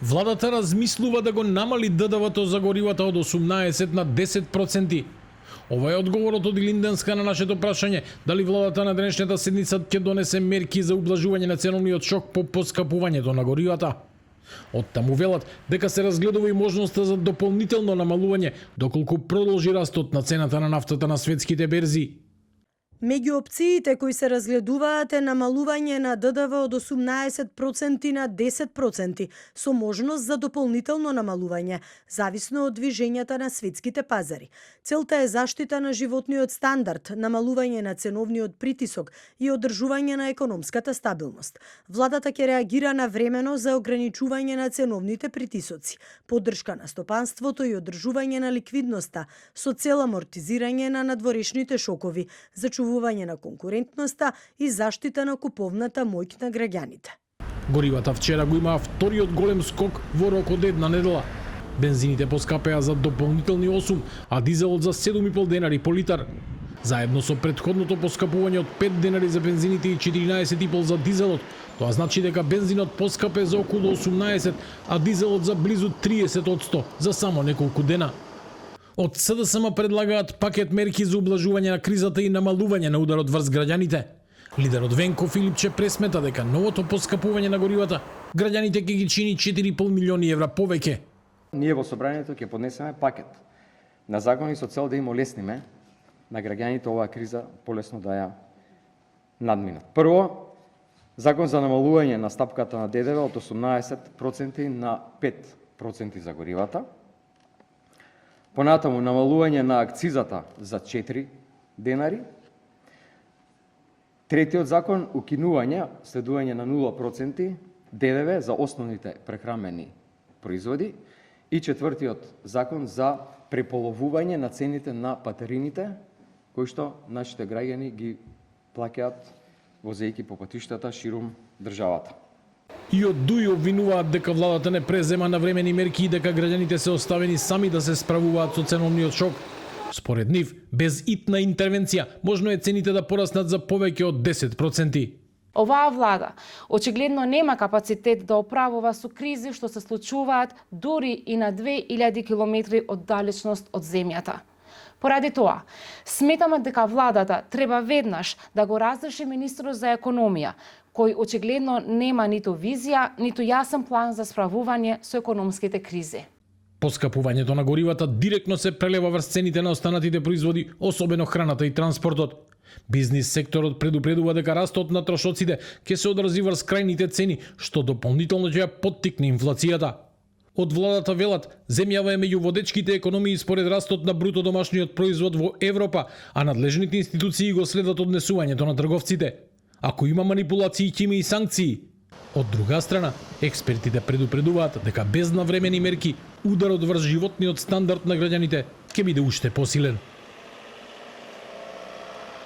Владата размислува да го намали ДДВ-то за горивата од 18 на 10%. Ова е одговорот од Илинденска на нашето прашање дали владата на денешната седница ќе донесе мерки за ублажување на ценовниот шок по поскапувањето на горивата. Од таму велат дека се разгледува и можноста за дополнително намалување доколку продолжи растот на цената на нафтата на светските берзи. Меѓу опциите кои се разгледуваат е намалување на ДДВ од 18% на 10% со можност за дополнително намалување, зависно од движењата на светските пазари. Целта е заштита на животниот стандард, намалување на ценовниот притисок и одржување на економската стабилност. Владата ќе реагира навремено за ограничување на ценовните притисоци, поддршка на стопанството и одржување на ликвидноста со цел амортизирање на надворешните шокови, зачувување на конкурентноста и заштита на куповната моќ на граѓаните. Горивата вчера го имаа вториот голем скок во рок од една недела. Бензините поскапеа за дополнителни 8, а дизелот за 7,5 денари по литар. Заедно со претходното поскапување од 5 денари за бензините и 14,5 за дизелот, тоа значи дека бензинот поскапе за околу 18, а дизелот за близу 30% за само неколку дена. Од СДСМ предлагаат пакет мерки за ублажување на кризата и намалување на ударот врз граѓаните. Лидерот Венко Филипче пресмета дека новото поскапување на горивата граѓаните ќе ги чини 4,5 милиони евра повеќе. Ние во собранието ќе поднесеме пакет на закони со цел да им олесниме на граѓаните оваа криза полесно да ја надминат. Прво, закон за намалување на стапката на ДДВ од 18% на 5% за горивата. Понатаму намалување на акцизата за 4 денари. Третиот закон укинување, следување на 0% ДДВ за основните прехранбени производи. И четвртиот закон за преполовување на цените на патерините, кои што нашите граѓани ги плаќаат возејќи по патиштата ширум државата. И од ДУИ обвинуваат дека владата не презема навремени мерки и дека граѓаните се оставени сами да се справуваат со ценовниот шок. Според нив, без итна интервенција, можно е цените да пораснат за повеќе од 10%. Оваа влада очигледно нема капацитет да оправува со кризи што се случуваат дури и на 2000 километри од далечност од земјата. Поради тоа, сметаме дека владата треба веднаш да го разреши министрот за економија, кој очигледно нема ниту визија, ниту јасен план за справување со економските кризи. Поскапувањето на горивата директно се прелева врз цените на останатите производи, особено храната и транспортот. Бизнис секторот предупредува дека растот на трошоците ќе се одрази врз крајните цени, што дополнително ќе ја поттикне инфлацијата. Од владата велат, земјава е меѓу водечките економии според растот на бруто домашниот производ во Европа, а надлежните институции го следат однесувањето на трговците. Ако има манипулации, ќе има и санкции. Од друга страна, експертите предупредуваат дека без навремени мерки, ударот врз животниот стандард на граѓаните ќе биде уште посилен.